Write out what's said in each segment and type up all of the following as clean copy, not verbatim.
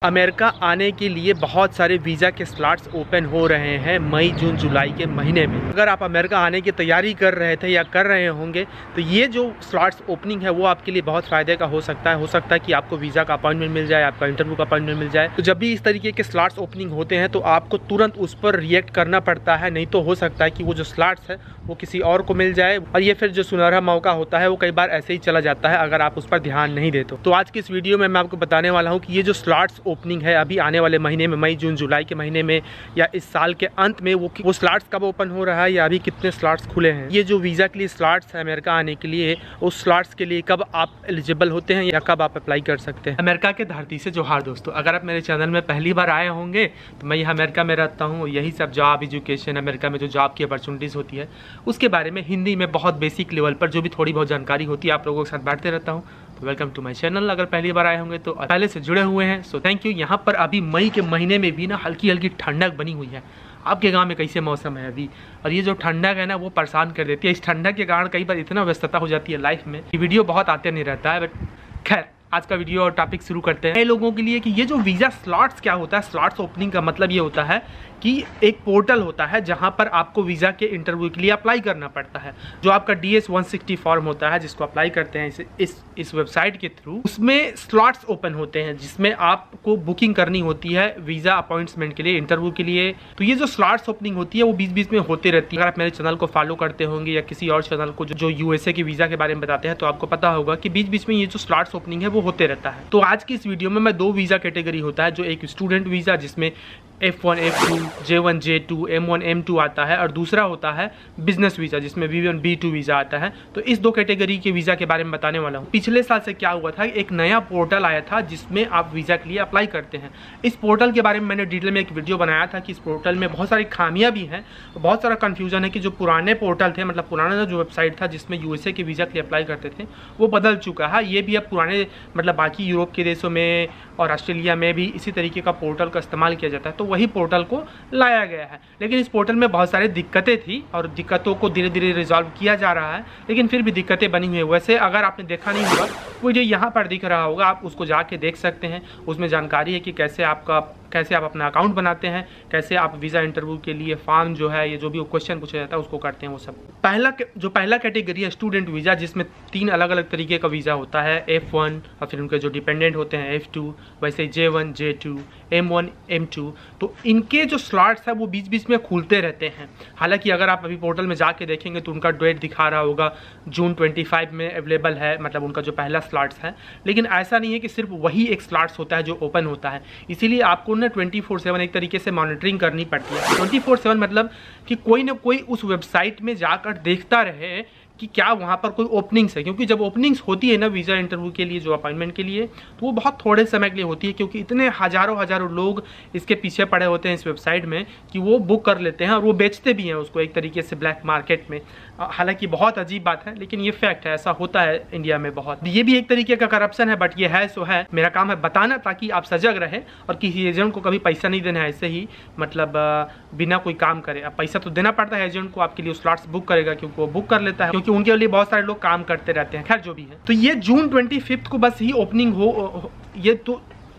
America आने के लिए बहुत सारे वीज़ा के स्लॉट्स ओपन हो रहे हैं मई जून जुलाई के महीने में। अगर आप अमेरिका आने की तैयारी कर रहे थे या कर रहे होंगे तो ये जो स्लॉट्स ओपनिंग है वो आपके लिए बहुत फ़ायदे का हो सकता है। कि आपको वीज़ा का अपॉइंटमेंट मिल जाए, आपका इंटरव्यू का अपॉइंटमेंट मिल जाए। तो जब भी इस तरीके के स्लॉट्स ओपनिंग होते हैं तो आपको तुरंत उस पर रिएक्ट करना पड़ता है, नहीं तो हो सकता है कि वो जो स्लॉट्स है वो किसी और को मिल जाए और ये फिर जो सुनहरा मौका होता है वो कई बार ऐसे ही चला जाता है अगर आप उस पर ध्यान नहीं देते। तो आज की इस वीडियो में मैं आपको बताने वाला हूँ कि ये जो स्लॉट्स ओपनिंग है अभी आने वाले महीने में, मई जून जुलाई के महीने में या इस साल के अंत में, वो स्लॉट्स कब ओपन हो रहा है या अभी कितने स्लॉट्स खुले हैं। ये जो वीज़ा के लिए स्लॉट्स है अमेरिका आने के लिए, उस स्लॉट्स के लिए कब आप एलिजिबल होते हैं या कब आप अप्लाई कर सकते हैं। अमेरिका के धरती से जोहार दोस्तों, अगर आप मेरे चैनल में पहली बार आए होंगे तो मैं यहाँ अमेरिका में रहता हूँ। यही सब जॉब, एजुकेशन, अमेरिका में जो जॉब की अपॉर्चुनिटीज़ होती है उसके बारे में हिंदी में बहुत बेसिक लेवल पर जो भी थोड़ी बहुत जानकारी होती है आप लोगों के साथ बांटते रहता हूँ। तो वेलकम टू माय चैनल। अगर पहली बार आए होंगे तो पहले से जुड़े हुए हैं सो थैंक यू। यहाँ पर अभी मई के महीने में भी ना हल्की हल्की ठंडक बनी हुई है। आपके गांव में कैसे मौसम है अभी? और ये जो ठंडक है ना वो परेशान कर देती है। इस ठंडक के कारण कई बार इतना व्यस्तता हो जाती है लाइफ में कि वीडियो बहुत आते नहीं रहता है। बट खैर आज का वीडियो और टॉपिक शुरू करते हैं। नए लोगों के लिए कि ये जो वीज़ा स्लॉट्स क्या होता है, स्लॉट्स ओपनिंग का मतलब ये होता है कि एक पोर्टल होता है जहां पर आपको वीज़ा के इंटरव्यू के लिए अप्लाई करना पड़ता है। जो आपका DS 160 फॉर्म होता है जिसको अप्लाई करते हैं इस वेबसाइट के थ्रू, उसमें स्लॉट्स ओपन होते हैं जिसमें आपको बुकिंग करनी होती है वीज़ा अपॉइंटमेंट के लिए, इंटरव्यू के लिए। तो ये जो स्लॉट्स ओपनिंग होती है वो बीच बीच में होते रहती है। अगर आप मेरे चैनल को फॉलो करते होंगे या किसी और चैनल को जो USA के वीज़ा के बारे में बताते हैं तो आपको पता होगा कि बीच बीच में ये जो स्लॉट्स ओपनिंग है वो होते रहता है। तो आज की इस वीडियो में मैं दो वीज़ा कैटेगरी होता है, जो एक स्टूडेंट वीज़ा जिसमें F1 F2 J1 J2 M1 M2 आता है और दूसरा होता है बिजनेस वीज़ा जिसमें B1 B2 वीज़ा आता है। तो इस दो कैटेगरी के वीज़ा के बारे में बताने वाला हूँ। पिछले साल से क्या हुआ था, एक नया पोर्टल आया था जिसमें आप वीज़ा के लिए अप्लाई करते हैं। इस पोर्टल के बारे में मैंने डिटेल में एक वीडियो बनाया था कि इस पोर्टल में बहुत सारी खामियां भी हैं, बहुत सारा कन्फ्यूजन है कि जो पुराने पोर्टल थे, मतलब पुराना जो वेबसाइट था जिसमें USA के वीज़ा के लिए अप्लाई करते थे वो बदल चुका है। ये भी अब पुराने मतलब बाकी यूरोप के देशों में और ऑस्ट्रेलिया में भी इसी तरीके का पोर्टल का इस्तेमाल किया जाता है। तो वही पोर्टल को लाया गया है, लेकिन इस पोर्टल में बहुत सारी दिक्कतें थी और दिक्कतों को धीरे धीरे रिजॉल्व किया जा रहा है, लेकिन फिर भी दिक्कतें बनी हुई है। वैसे अगर आपने देखा नहीं होगा वो जो यहाँ पर दिख रहा होगा आप उसको जाके देख सकते हैं। उसमें जानकारी है कि कैसे आप अपना अकाउंट बनाते हैं, कैसे आप वीज़ा इंटरव्यू के लिए फॉर्म जो है, ये जो भी क्वेश्चन पूछा जाता है उसको करते हैं वो सब। पहला कैटेगरी है स्टूडेंट वीज़ा जिसमें 3 अलग अलग तरीके का वीज़ा होता है। F1 और फिर उनके जो डिपेंडेंट होते हैं F2, वैसे J1 J2 M1 M2। तो इनके जो स्लॉट्स है वो बीच बीच में खुलते रहते हैं। हालांकि अगर आप अभी पोर्टल में जाके देखेंगे तो उनका डेट दिखा रहा होगा जून 25 में अवेलेबल है, मतलब उनका जो पहला स्लॉट्स है। लेकिन ऐसा नहीं है कि सिर्फ वही एक स्लॉट्स होता है जो ओपन होता है, इसीलिए आपको ना 24/7 एक तरीके से मॉनिटरिंग करनी पड़ती है। 24/7 मतलब कि कोई ना कोई उस वेबसाइट में जाकर देखता रहे कि क्या वहाँ पर कोई ओपनिंग्स है, क्योंकि जब ओपनिंग्स होती है ना वीज़ा इंटरव्यू के लिए, जो अपॉइंटमेंट के लिए, तो वो बहुत थोड़े समय के लिए होती है, क्योंकि इतने हज़ारों लोग इसके पीछे पड़े होते हैं इस वेबसाइट में कि वो बुक कर लेते हैं और वो बेचते भी हैं उसको एक तरीके से ब्लैक मार्केट में। हालांकि बहुत अजीब बात है लेकिन ये फैक्ट है, ऐसा होता है इंडिया में बहुत। ये भी एक तरीके का करप्शन है, बट ये है सो है। मेरा काम है बताना ताकि आप सजग रहें और किसी एजेंट को कभी पैसा नहीं देना है ऐसे ही, मतलब बिना कोई काम करे। अब पैसा तो देना पड़ता है एजेंट को, आपके लिए स्लॉट्स बुक करेगा क्योंकि वो बुक कर लेता है, क्योंकि उनके लिए बहुत सारे लोग काम करते रहते हैं। खैर जो भी है, तो ये जून 25 को बस ही ओपनिंग हो, ये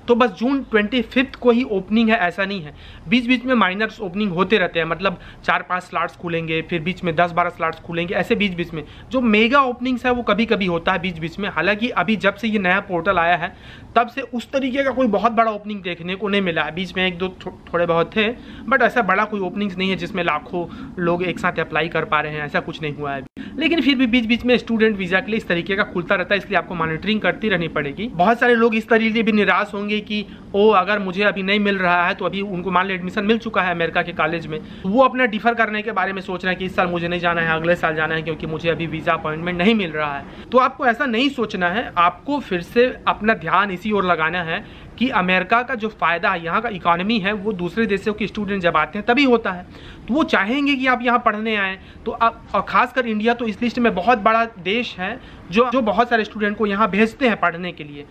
तो बस जून 25 को ही ओपनिंग है ऐसा नहीं है। बीच बीच में माइनर्स ओपनिंग होते रहते हैं, मतलब 4-5 स्लॉट्स खुलेंगे, फिर बीच में 10-12 स्लॉट्स खुलेंगे, ऐसे बीच बीच में। जो मेगा ओपनिंग्स है वो कभी कभी होता है बीच बीच में। हालांकि अभी जब से ये नया पोर्टल आया है तब से उस तरीके का कोई बहुत बड़ा ओपनिंग देखने को नहीं मिला है। बीच में 1-2 थोड़े बहुत थे, बट ऐसा बड़ा कोई ओपनिंग्स नहीं है जिसमें लाखों लोग एक साथ अप्लाई कर पा रहे हैं, ऐसा कुछ नहीं हुआ है। लेकिन फिर भी बीच बीच में स्टूडेंट वीज़ा के लिए इस तरीके का खुलता रहता है, इसलिए आपको मॉनिटरिंग करती रहनी पड़ेगी। बहुत सारे लोग इस तरीके भी निराश होंगे कि ओ अगर मुझे अभी नहीं मिल रहा है, तो अभी उनको मान लो एडमिशन मिल चुका है अमेरिका के कॉलेज में, तो वो अपना डिफर करने के बारे में सोच रहे हैं कि इस साल मुझे नहीं जाना है, अगले साल जाना है क्योंकि मुझे अभी वीज़ा अपॉइंटमेंट नहीं मिल रहा है। तो आपको ऐसा नहीं सोचना है, आपको फिर से अपना ध्यान इसी ओर लगाना है कि अमेरिका का जो फ़ायदा है, यहाँ का इकोनॉमी है, वो दूसरे देशों के स्टूडेंट जब आते हैं तभी होता है। तो वो चाहेंगे कि आप यहाँ पढ़ने आएँ। तो आप, और ख़ासकर इंडिया तो इस लिस्ट में बहुत बड़ा देश है जो बहुत सारे स्टूडेंट को यहाँ भेजते हैं पढ़ने के लिए।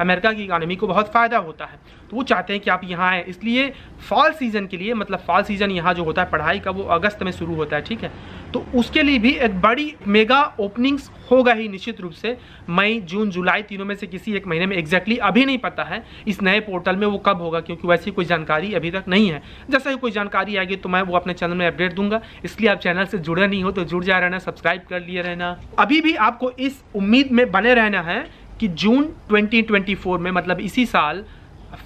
अमेरिका की इकानमी को बहुत फ़ायदा होता है, तो वो चाहते हैं कि आप यहाँ आएँ। इसलिए फॉल सीज़न के लिए, मतलब फॉल सीज़न यहाँ जो होता है पढ़ाई का, वो अगस्त में शुरू होता है, ठीक है। तो उसके लिए भी एक बड़ी मेगा ओपनिंग्स होगा ही निश्चित रूप से। मई, जून, जुलाई तीनों में से किसी एक महीने में, एग्जैक्टली अभी नहीं पता है इस नए पोर्टल में वो कब होगा, क्योंकि वैसी कोई जानकारी अभी तक नहीं है। जैसे ही कोई जानकारी आएगी तो मैं वो अपने चैनल में अपडेट दूंगा। इसलिए आप चैनल से जुड़े नहीं हो तो जुड़ जा रहना, सब्सक्राइब कर लिए रहना। अभी भी आपको इस उम्मीद में बने रहना है कि जून 2024 में, मतलब इसी साल,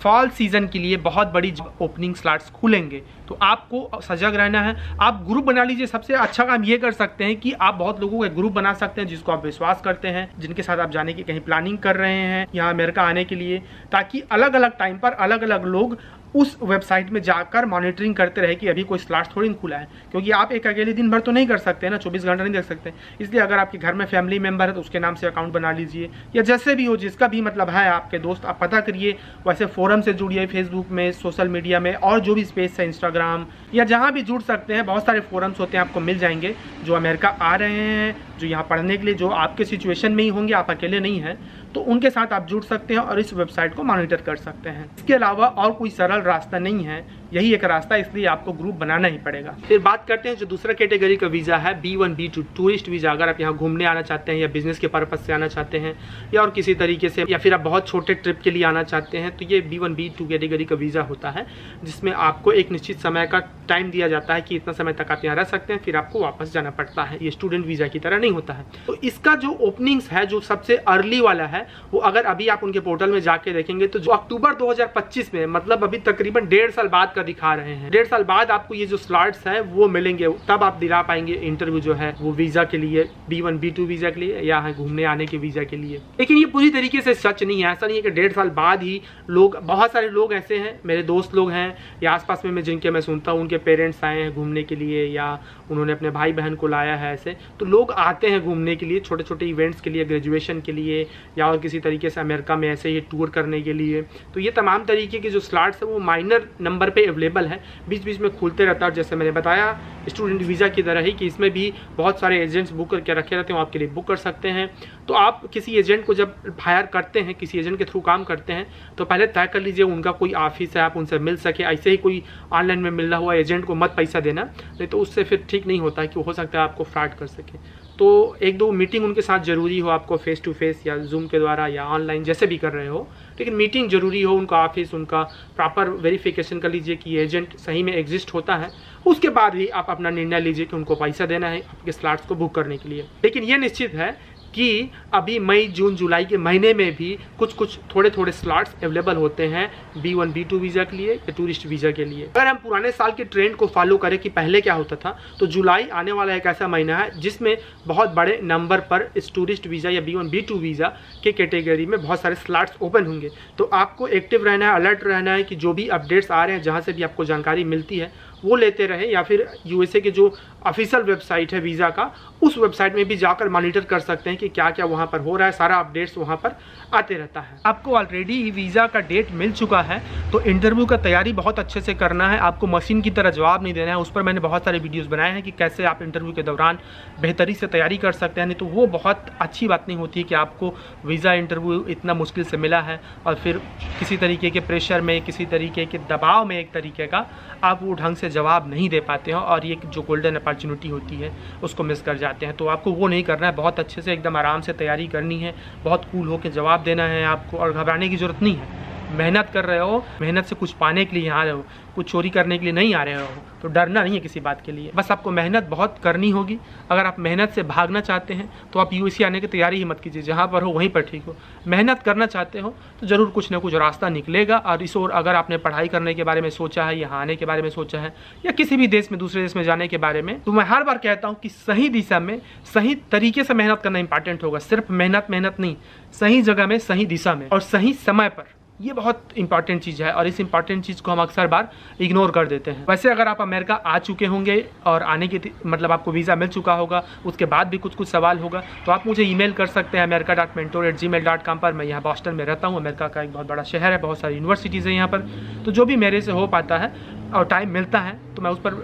फॉल सीजन के लिए बहुत बड़ी ओपनिंग स्लॉट्स खुलेंगे। तो आपको सजग रहना है। आप ग्रुप बना लीजिए। सबसे अच्छा काम ये कर सकते हैं कि आप बहुत लोगों का ग्रुप बना सकते हैं जिसको आप विश्वास करते हैं, जिनके साथ आप जाने की कहीं प्लानिंग कर रहे हैं यहाँ अमेरिका आने के लिए, ताकि अलग अलग टाइम पर अलग अलग लोग उस वेबसाइट में जाकर मॉनिटरिंग करते रहे कि अभी कोई स्लॉट थोड़ी नहीं खुला है। क्योंकि आप एक अकेले दिन भर तो नहीं कर सकते ना, 24 घंटा नहीं देख सकते। इसलिए अगर आपके घर में फैमिली मेम्बर है तो उसके नाम से अकाउंट बना लीजिए, या जैसे भी हो, जिसका भी मतलब है आपके दोस्त, आप पता करिए। वैसे फोरम से जुड़िए, फेसबुक में, सोशल मीडिया में, और जो भी स्पेस है, इंस्टाग्राम, या जहाँ भी जुड़ सकते हैं। बहुत सारे फोरम्स होते हैं, आपको मिल जाएंगे, जो अमेरिका आ रहे हैं, जो यहाँ पढ़ने के लिए, जो आपके सिचुएशन में ही होंगे, आप अकेले नहीं हैं, तो उनके साथ आप जुड़ सकते हैं और इस वेबसाइट को मॉनिटर कर सकते हैं। इसके अलावा और कोई सरल रास्ता नहीं है, यही एक रास्ता, इसलिए आपको ग्रुप बनाना ही पड़ेगा। फिर बात करते हैं जो दूसरा कैटेगरी का वीज़ा है, B1, B2 टूरिस्ट वीज़ा। अगर आप यहाँ घूमने आना चाहते हैं, या बिजनेस के पर्पज़ से आना चाहते हैं, या और किसी तरीके से, या फिर आप बहुत छोटे ट्रिप के लिए आना चाहते हैं, तो ये B1, B2 कैटेगरी का वीज़ा होता है, जिसमें आपको एक निश्चित समय का टाइम दिया जाता है कि इतना समय तक आप यहाँ रह सकते हैं, फिर आपको वापस जाना पड़ता है। ये स्टूडेंट वीज़ा की तरह नहीं होता है। तो इसका जो ओपनिंग्स है, जो सबसे अर्ली वाला है, वो अगर अभी आप उनके पोर्टल में जाके देखेंगे तो जो अक्टूबर 2025 में, मतलब अभी तकरीबन 1.5 साल बाद का दिखा रहे हैं, 1.5 साल बाद आपको ये जो स्लॉट्स हैं वो मिलेंगे। तब आप दिला पाएंगे इंटरव्यू जो है वो वीज़ा के लिए, B1, B2 वीज़ा के लिए, या घूमने आने के वीज़ा के लिए। लेकिन ये पूरी तरीके से सच नहीं है। ऐसा नहीं है कि 1.5 साल बाद ही लोग, बहुत सारे लोग ऐसे हैं, मेरे दोस्त लोग हैं या आसपास में जिनके मैं सुनता हूँ, उनके पेरेंट्स आए हैं घूमने के लिए, या उन्होंने अपने भाई बहन को लाया है। ऐसे तो लोग आते हैं घूमने के लिए, छोटे छोटे इवेंट्स के लिए, ग्रेजुएशन के लिए, या और किसी तरीके से अमेरिका में ऐसे ही टूर करने के लिए। तो ये तमाम तरीके के जो स्लॉट्स हैं वो माइनर नंबर पे अवेलेबल है, बीच बीच में खुलते रहता है। और जैसे मैंने बताया स्टूडेंट वीज़ा की तरह ही कि इसमें भी बहुत सारे एजेंट्स बुक करके रखे रहते हैं, आपके लिए बुक कर सकते हैं। तो आप किसी एजेंट को जब हायर करते हैं, किसी एजेंट के थ्रू काम करते हैं, तो पहले तय कर लीजिए उनका कोई ऑफिस है, आप उनसे मिल सके। ऐसे ही कोई ऑनलाइन में मिल रहा हुआ एजेंट को मत पैसा देना, नहीं तो उससे फिर ठीक नहीं होता है कि हो सकता है आपको फ्रॉड कर सके। तो 1-2 मीटिंग उनके साथ ज़रूरी हो, आपको फेस टू फेस या जूम के द्वारा या ऑनलाइन जैसे भी कर रहे हो, लेकिन मीटिंग ज़रूरी हो। उनका ऑफिस, उनका प्रॉपर वेरिफिकेशन कर लीजिए कि एजेंट सही में एग्जिस्ट होता है। उसके बाद ही आप अपना निर्णय लीजिए कि उनको पैसा देना है आपके स्लॉट्स को बुक करने के लिए। लेकिन ये निश्चित है कि अभी मई, जून, जुलाई के महीने में भी कुछ थोड़े थोड़े स्लॉट्स अवेलेबल होते हैं B1, B2 वीज़ा के लिए या टूरिस्ट वीज़ा के लिए। अगर हम पुराने साल के ट्रेंड को फॉलो करें कि पहले क्या होता था, तो जुलाई आने वाला एक ऐसा महीना है जिसमें बहुत बड़े नंबर पर इस टूरिस्ट वीज़ा या B1, B2 वीज़ा के कैटेगरी में बहुत सारे स्लॉट्स ओपन होंगे। तो आपको एक्टिव रहना है, अलर्ट रहना है कि जो भी अपडेट्स आ रहे हैं, जहाँ से भी आपको जानकारी मिलती है वो लेते रहे, या फिर USA के जो ऑफिशियल वेबसाइट है वीज़ा का, उस वेबसाइट में भी जाकर मॉनिटर कर सकते हैं कि क्या क्या वहाँ पर हो रहा है। सारा अपडेट्स वहाँ पर आते रहता है। आपको ऑलरेडी वीज़ा का डेट मिल चुका है, तो इंटरव्यू का तैयारी बहुत अच्छे से करना है। आपको मशीन की तरह जवाब नहीं देना है। उस पर मैंने बहुत सारे वीडियोज़ बनाए हैं कि कैसे आप इंटरव्यू के दौरान बेहतरी से तैयारी कर सकते हैं। नहीं तो वो बहुत अच्छी बात नहीं होती है कि आपको वीज़ा इंटरव्यू इतना मुश्किल से मिला है और फिर किसी तरीके के प्रेशर में, किसी तरीके के दबाव में, एक तरीके का आप वो ढंग से जवाब नहीं दे पाते हो और ये जो गोल्डन अपॉर्चुनिटी होती है उसको मिस कर जाते हैं। तो आपको वो नहीं करना है। बहुत अच्छे से एकदम आराम से तैयारी करनी है, बहुत कूल होकर जवाब देना है आपको, और घबराने की ज़रूरत नहीं है। मेहनत कर रहे हो, मेहनत से कुछ पाने के लिए यहाँ आ रहे हो, कुछ चोरी करने के लिए नहीं आ रहे हो, तो डरना नहीं है किसी बात के लिए। बस आपको मेहनत बहुत करनी होगी। अगर आप मेहनत से भागना चाहते हैं तो आप USA आने की तैयारी ही मत कीजिए, जहाँ पर हो वहीं पर ठीक हो। मेहनत करना चाहते हो तो ज़रूर कुछ ना कुछ रास्ता निकलेगा। और इस ओर अगर आपने पढ़ाई करने के बारे में सोचा है, यहाँ आने के बारे में सोचा है, या किसी भी देश में, दूसरे देश में जाने के बारे में, तो मैं हर बार कहता हूँ कि सही दिशा में, सही तरीके से मेहनत करना इंपॉर्टेंट होगा। सिर्फ मेहनत नहीं, सही जगह में, सही दिशा में और सही समय पर, ये बहुत इंपॉर्टेंट चीज़ है। और इस इंपॉर्टेंट चीज़ को हम अक्सर बार इग्नोर कर देते हैं। वैसे अगर आप अमेरिका आ चुके होंगे और आने की मतलब आपको वीज़ा मिल चुका होगा, उसके बाद भी कुछ सवाल होगा, तो आप मुझे ईमेल कर सकते हैं america.mentor@gmail.com पर। मैं यहाँ बॉस्टन में रहता हूँ। अमेरिका का एक बहुत बड़ा शहर है, बहुत सारी यूनिवर्सिटीज़ हैं यहाँ पर। तो जो भी मेरे से हो पाता है और टाइम मिलता है तो मैं उस पर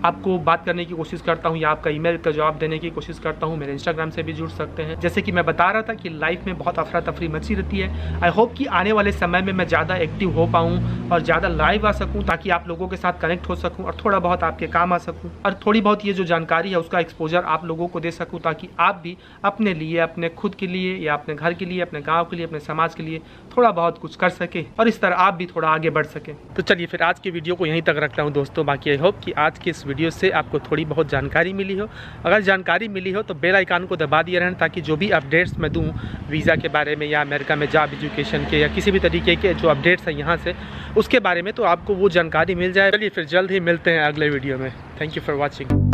आपको बात करने की कोशिश करता हूँ या आपका ईमेल का जवाब देने की कोशिश करता हूँ। मेरे इंस्टाग्राम से भी जुड़ सकते हैं। जैसे कि मैं बता रहा था कि लाइफ में बहुत अफरा तफरी मची रहती है। आई होप कि आने वाले समय में मैं ज़्यादा एक्टिव हो पाऊँ और ज़्यादा लाइव आ सकूँ, ताकि आप लोगों के साथ कनेक्ट हो सकूँ और थोड़ा बहुत आपके काम आ सकूँ, और थोड़ी बहुत ये जो जानकारी है उसका एक्सपोजर आप लोगों को दे सकूँ, ताकि आप भी अपने लिए, अपने खुद के लिए या अपने घर के लिए, अपने गाँव के लिए, अपने समाज के लिए थोड़ा बहुत कुछ कर सके और इस तरह आप भी थोड़ा आगे बढ़ सके। तो चलिए फिर आज की वीडियो को यहीं तक रखता हूँ दोस्तों। बाकी आई होप कि आज की इस वीडियो से आपको थोड़ी बहुत जानकारी मिली हो। अगर जानकारी मिली हो तो बेल आइकन को दबा दिए रहना, ताकि जो भी अपडेट्स मैं दूँ वीज़ा के बारे में या अमेरिका में जॉब एजुकेशन के या किसी भी तरीके के जो अपडेट्स हैं यहाँ से, उसके बारे में तो आपको वो जानकारी मिल जाए। चलिए फिर जल्द ही मिलते हैं अगले वीडियो में। Thank you for watching.